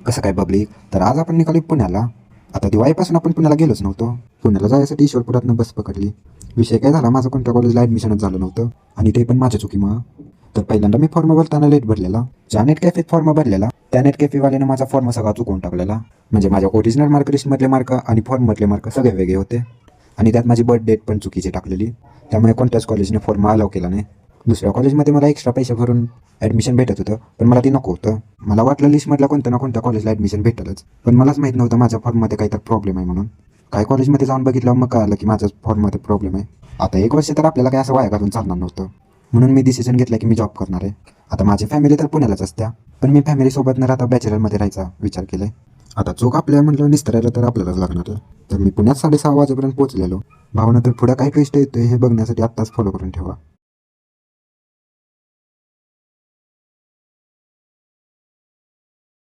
कसं काय पब्लिक? तर आज आपण निघालो पुण्याला. आता दिवाळीपासून आपण पुण्याला गेलोच नव्हतो. पुण्याला जायसाठी ईश्वरपुरातनं बस पकडली. विषय काय झाला, माझं कोणत्या कॉलेजला ॲडमिशनच झालं नव्हतं आणि ते पण माझ्या चुकीमुळं. तर पहिल्यांदा मी फॉर्म भरताना लेट भरलेला. ज्या नेट कॅफेत फॉर्म भरलेला त्या नेट कॅफेवाल्यानं माझा फॉर्म सगळा चुकवून टाकलेला. म्हणजे माझ्या ओरिजिनल मार्क लिस्टमधले मार्क आणि फॉर्ममधले मार्क सगळे वेगळे होते आणि त्यात माझी बर्थ डेट पण चुकीची टाकलेली. त्यामुळे कोणत्याच कॉलेजने फॉर्म अलाव केला नाही. दुसऱ्या कॉलेजमध्ये मला एक्स्ट्रा पैसे भरून ॲडमिशन भेटत होतं, पण मला ते नको होतं. मला वाटलं लिस्टमधल्या कोणत्या ना कोणत्या कॉलेजला ॲडमिशन भेटलंच, पण मलाच माहीत नव्हतं माझ्या फॉर्ममध्ये काहीतरी प्रॉब्लेम आहे म्हणून. काही कॉलेजमध्ये जाऊन बघितलं मग कळालं की माझ्या फॉर्ममध्ये प्रॉब्लेम आहे. आता 1 वर्ष तर आपल्याला काय असं वाया घालून चालणार नव्हतं, म्हणून मी डिसिजन घेतला की मी जॉब करणार आहे. आता माझी फॅमिली तर पुण्यालाच असत्या, पण मी फॅमिलीसोबत न राहता बॅचलरमध्ये राहायचा विचार केलाय. आता चूक आपल्या म्हणलं निस्तरायला तर आपल्यालाच लागणार आहे. तर मी पुण्यात 6:30 वाजेपर्यंत पोहोचलेलो. भावना तर पुढं काय ट्विस्ट येतोय हे बघण्यासाठी आत्ताच फॉलो करून ठेवा.